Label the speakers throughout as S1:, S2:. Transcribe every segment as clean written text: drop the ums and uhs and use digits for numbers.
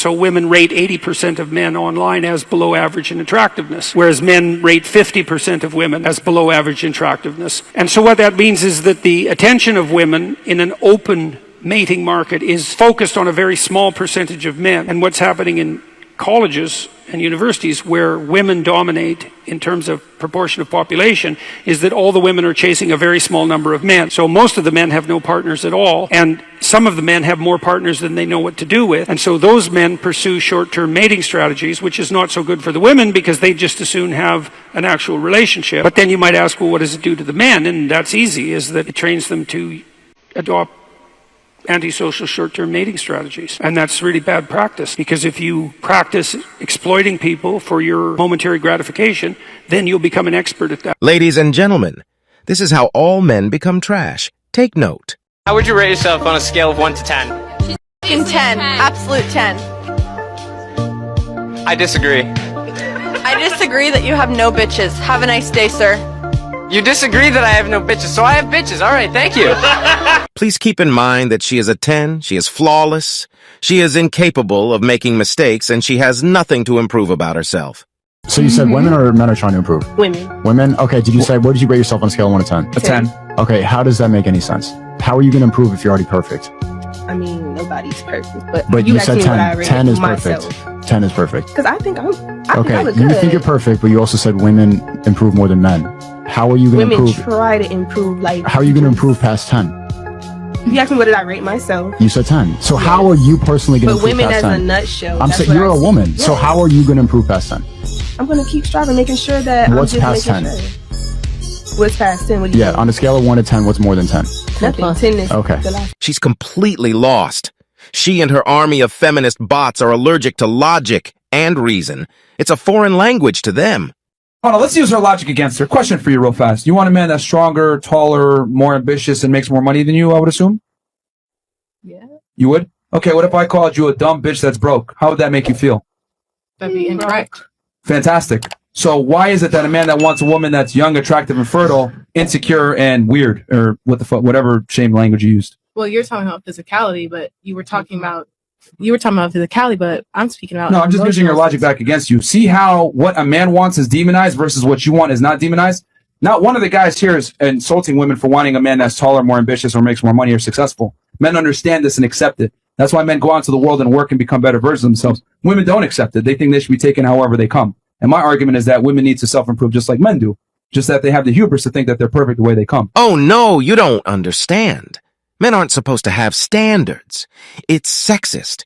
S1: So women rate 80% of men online as below average in attractiveness, whereas men rate 50% of women as below average in attractiveness. And so what that means is that the attention of women in an open mating market is focused on a very small percentage of men. And what's happening in colleges and universities where women dominate in terms of proportion of population is that all the women are chasing a very small number of men. So most of the men have no partners at all, and some of the men have more partners than they know what to do with. And so those men pursue short-term mating strategies, which is not so good for the women because they just as soon have an actual relationship. But then you might ask, well, what does it do to the men? And that's easy, is that it trains them to adopt antisocial short-term mating strategies. And that's really bad practice, because if you practice exploiting people for your momentary gratification, then you'll become an expert at that.
S2: Ladies and gentlemen, this is how all men become trash. Take note.
S3: How would you rate yourself on a scale of 1 to 10?
S4: She's 10. Absolute 10.
S3: I disagree.
S4: I disagree that you have no bitches. Have a nice day, sir.
S3: You disagree that I have no bitches, so I have bitches. All right, thank you.
S2: Please keep in mind that she is a 10, she is flawless, she is incapable of making mistakes, and she has nothing to improve about herself.
S5: So you said women or men are trying to improve?
S4: Women.
S5: Women? Okay, did you say, what did you rate yourself on a scale of 1 to 10?
S6: A 10.
S5: Okay, how does that make any sense? How are you going to improve if you're already perfect?
S7: I mean, nobody's perfect, but
S5: you said 10.
S7: I
S5: 10 is
S7: myself.
S5: perfect. 10 is perfect.
S7: Because I think I
S5: okay,
S7: look
S5: you
S7: good.
S5: think you're perfect, but you also said women improve more than men. How are you going to improve?
S7: Women try to improve, like...
S5: How are you going to improve past 10?
S7: You asked me what did I rate myself.
S5: You said 10. So how are you personally going to improve past 10?
S7: But women as a nutshell.
S5: I'm saying you're a woman, so how are you going to improve past 10?
S7: I'm going to keep striving, making sure that
S5: What's
S7: I'm just
S5: past 10?
S7: Sure. What's past 10? What do you think?
S5: On a scale of 1 to 10, what's more than 10?
S7: Nothing. 10 is
S5: okay.
S7: the last.
S2: She's completely lost. She and her army of feminist bots are allergic to logic and reason. It's a foreign language to them.
S6: Hold on, let's use her logic against her. Question for you real fast. You want a man that's stronger, taller, more ambitious, and makes more money than you, I would assume?
S7: Yeah.
S6: You would? Okay, what if I called you a dumb bitch that's broke? How would that make you feel?
S7: That'd be incorrect.
S6: Fantastic. So why is it that a man that wants a woman that's young, attractive, and fertile, insecure, and weird, or what the fuck, whatever shame language you used?
S8: Well, you're talking about physicality, but you were talking about physicality, but I'm speaking about...
S6: No, I'm just using your logic back against you. See how what a man wants is demonized versus what you want is not demonized? Not one of the guys here is insulting women for wanting a man that's taller, more ambitious, or makes more money or successful. Men understand this and accept it. That's why men go out into the world and work and become better versions of themselves. Women don't accept it. They think they should be taken however they come. And my argument is that women need to self-improve just like men do. Just that they have the hubris to think that they're perfect the way they come.
S2: Oh no, you don't understand. Men aren't supposed to have standards. It's sexist.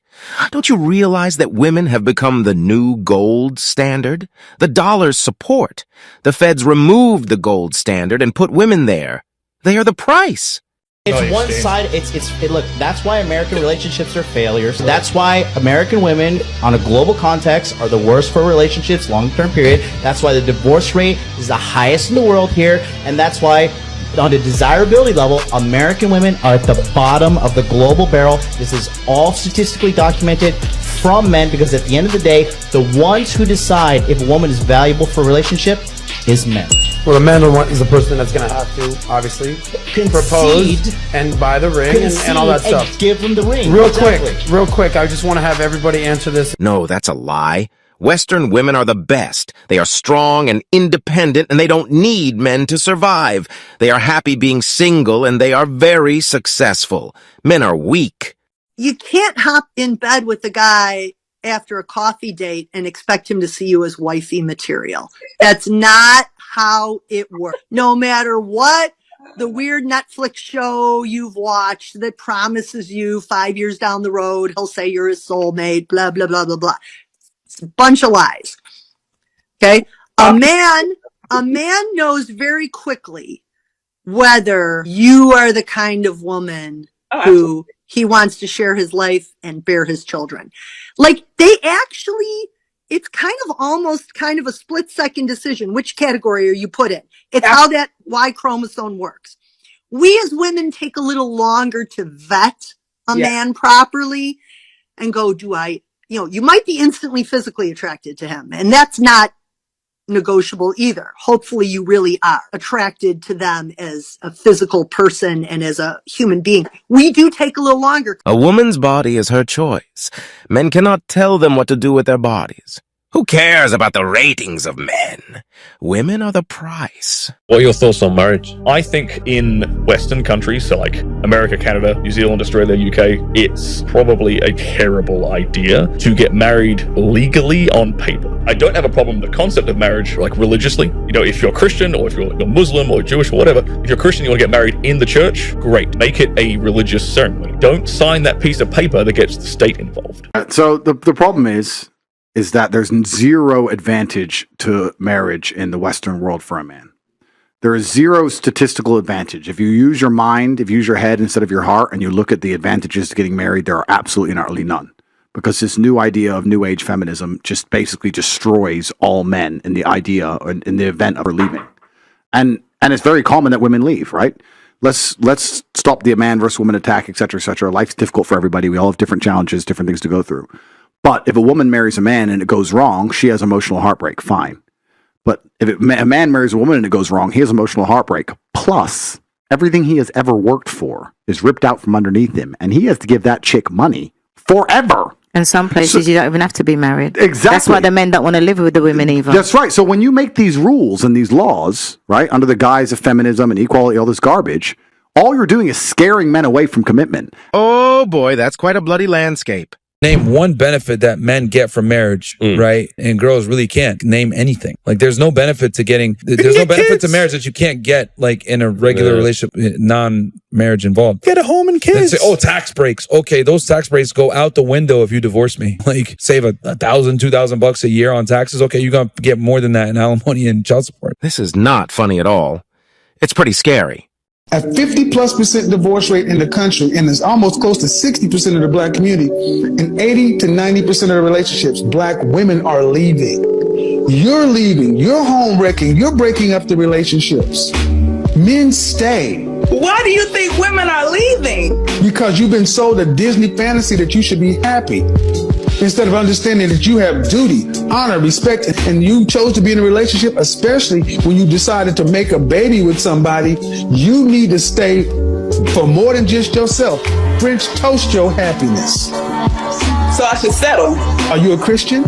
S2: Don't you realize that women have become the new gold standard? The dollar's support. The feds removed the gold standard and put women there. They are the price.
S9: It's one side. Look, that's why American relationships are failures. That's why American women on a global context are the worst for relationships, long-term period. That's why the divorce rate is the highest in the world here. And that's why on the desirability level, American women are at the bottom of the global barrel. This is all statistically documented from men, because at the end of the day, the ones who decide if a woman is valuable for a relationship is men.
S10: Well, the man is the person that's going to have to, obviously, propose and buy the ring and all that stuff.
S9: And give them the ring.
S10: Real quick, I just want to have everybody answer this.
S2: No, that's a lie. Western women are the best. They are strong and independent, and they don't need men to survive. They are happy being single, and they are very successful. Men are weak.
S11: You can't hop in bed with a guy after a coffee date and expect him to see you as wifey material. That's not how it works. No matter what the weird Netflix show you've watched that promises you 5 years down the road, he'll say you're his soulmate, blah, blah, blah, blah, blah. It's a bunch of lies. Okay. A man knows very quickly whether you are the kind of woman who he wants to share his life and bear his children. Like, they actually, it's kind of almost kind of a split second decision. Which category are you put in? It's how that Y chromosome works. We as women take a little longer to vet a man properly and go, you might be instantly physically attracted to him. And that's not negotiable either. Hopefully you really are attracted to them as a physical person and as a human being. We do take a little longer.
S2: A woman's body is her choice. Men cannot tell them what to do with their bodies. Who cares about the ratings of men? Women are the price.
S12: What are your thoughts on marriage? I think in Western countries, so like America, Canada, New Zealand, Australia, UK, it's probably a terrible idea to get married legally on paper. I don't have a problem with the concept of marriage, like religiously. You know, if you're Christian or if you're Muslim or Jewish or whatever, if you're Christian, you want to get married in the church, great. Make it a religious ceremony. Don't sign that piece of paper that gets the state involved.
S13: So the problem is that there's zero advantage to marriage in the Western world for a man. There is zero statistical advantage. If you use your mind, if you use your head instead of your heart, and you look at the advantages to getting married, there are absolutely and utterly none. Because this new idea of new age feminism just basically destroys all men in the idea or in the event of her leaving. And it's very common that women leave, right? Let's stop the man versus woman attack, et cetera, et cetera. Life's difficult for everybody. We all have different challenges, different things to go through. But if a woman marries a man and it goes wrong, she has emotional heartbreak, fine. But if a man marries a woman and it goes wrong, he has emotional heartbreak. Plus, everything he has ever worked for is ripped out from underneath him, and he has to give that chick money forever.
S14: In some places, you don't even have to be married.
S13: Exactly.
S14: That's why the men don't want to live with the women either.
S13: That's right. So when you make these rules and these laws, right, under the guise of feminism and equality, all this garbage, all you're doing is scaring men away from commitment.
S2: Oh boy, that's quite a bloody landscape.
S15: Name one benefit that men get from marriage, right? And girls really can't name anything. Like there's no benefit to benefit to marriage that you can't get like in a regular relationship, non-marriage involved.
S6: Get a home and kids.
S15: Say, oh, tax breaks. Okay, those tax breaks go out the window if you divorce me. Like save $1,000, $2,000 a year on taxes. Okay, you're going to get more than that in alimony and child support.
S2: This is not funny at all. It's pretty scary.
S16: A 50+% divorce rate in the country, and it's almost close to 60% of the black community, and 80 to 90% of the relationships, black women are leaving. You're leaving, you're home wrecking, you're breaking up the relationships. Men stay.
S17: Why do you think women are leaving?
S16: Because you've been sold a Disney fantasy that you should be happy, instead of understanding that you have duty, honor, respect, and you chose to be in a relationship, especially when you decided to make a baby with somebody. You need to stay for more than just yourself. French toast your happiness.
S17: So I should settle.
S16: Are you a Christian?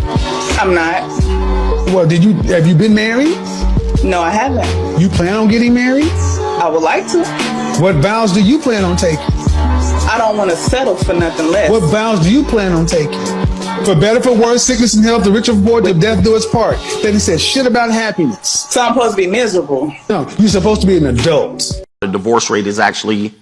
S17: I'm not.
S16: Well, have you been married?
S17: No, I haven't.
S16: You plan on getting married?
S17: I would like to.
S16: What vows do you plan on taking?
S17: I don't want to settle for nothing less.
S16: What vows do you plan on taking? For better, for worse, sickness and health, the rich or poor, till death do its part. Then he said shit about happiness.
S17: So I'm supposed to be miserable.
S16: No, you're supposed to be an adult.
S18: The divorce rate is actually a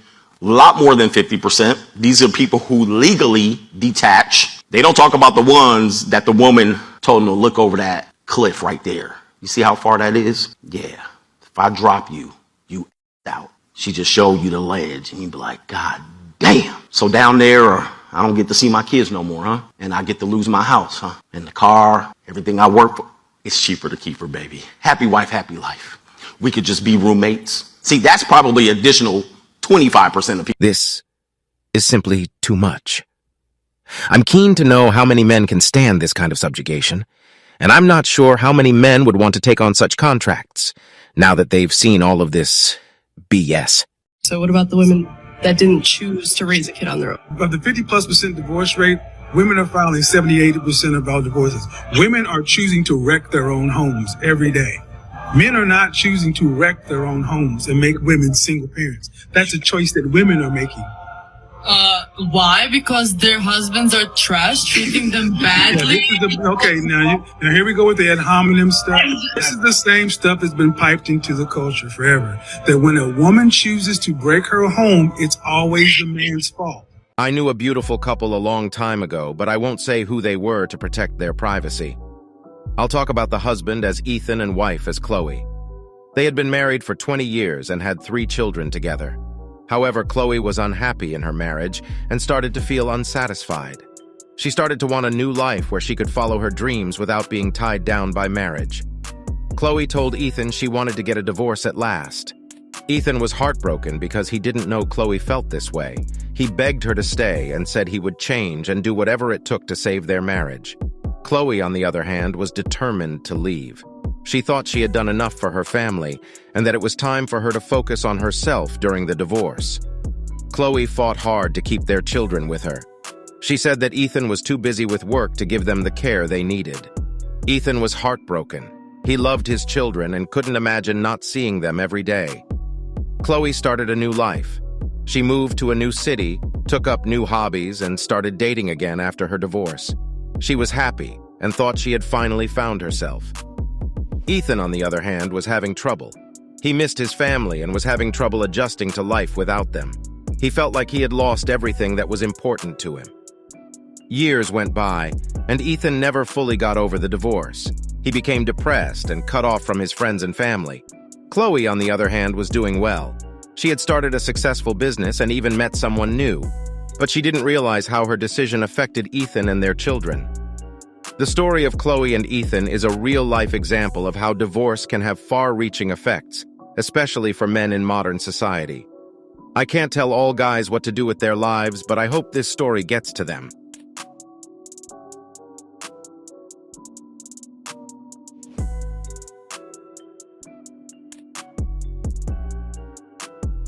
S18: lot more than 50%. These are people who legally detach. They don't talk about the ones that the woman told them to look over that cliff right there. You see how far that is? Yeah. If I drop you, you out. She just showed you the ledge and you'd be like, God damn. So down there, I don't get to see my kids no more, huh? And I get to lose my house, huh? And the car, everything I work for, it's cheaper to keep her, baby. Happy wife, happy life. We could just be roommates. See, that's probably additional 25% of people.
S2: This is simply too much. I'm keen to know how many men can stand this kind of subjugation, and I'm not sure how many men would want to take on such contracts, now that they've seen all of this BS.
S19: So what about the women that didn't choose to raise a kid on their own?
S16: Of the 50+% divorce rate, women are filing 70-80% of all divorces. Women are choosing to wreck their own homes every day. Men are not choosing to wreck their own homes and make women single parents. That's a choice that women are making.
S19: Why? Because their husbands are trash, treating them badly?
S16: Now here we go with the ad hominem stuff. This is the same stuff that's been piped into the culture forever. That when a woman chooses to break her home, it's always the man's fault.
S2: I knew a beautiful couple a long time ago, but I won't say who they were to protect their privacy. I'll talk about the husband as Ethan and wife as Chloe. They had been married for 20 years and had 3 children together. However, Chloe was unhappy in her marriage and started to feel unsatisfied. She started to want a new life where she could follow her dreams without being tied down by marriage. Chloe told Ethan she wanted to get a divorce at last. Ethan was heartbroken because he didn't know Chloe felt this way. He begged her to stay and said he would change and do whatever it took to save their marriage. Chloe, on the other hand, was determined to leave. She thought she had done enough for her family and that it was time for her to focus on herself during the divorce. Chloe fought hard to keep their children with her. She said that Ethan was too busy with work to give them the care they needed. Ethan was heartbroken. He loved his children and couldn't imagine not seeing them every day. Chloe started a new life. She moved to a new city, took up new hobbies, and started dating again after her divorce. She was happy and thought she had finally found herself. Ethan, on the other hand, was having trouble. He missed his family and was having trouble adjusting to life without them. He felt like he had lost everything that was important to him. Years went by, and Ethan never fully got over the divorce. He became depressed and cut off from his friends and family. Chloe, on the other hand, was doing well. She had started a successful business and even met someone new, but she didn't realize how her decision affected Ethan and their children. The story of Chloe and Ethan is a real-life example of how divorce can have far-reaching effects, especially for men in modern society. I can't tell all guys what to do with their lives, but I hope this story gets to them.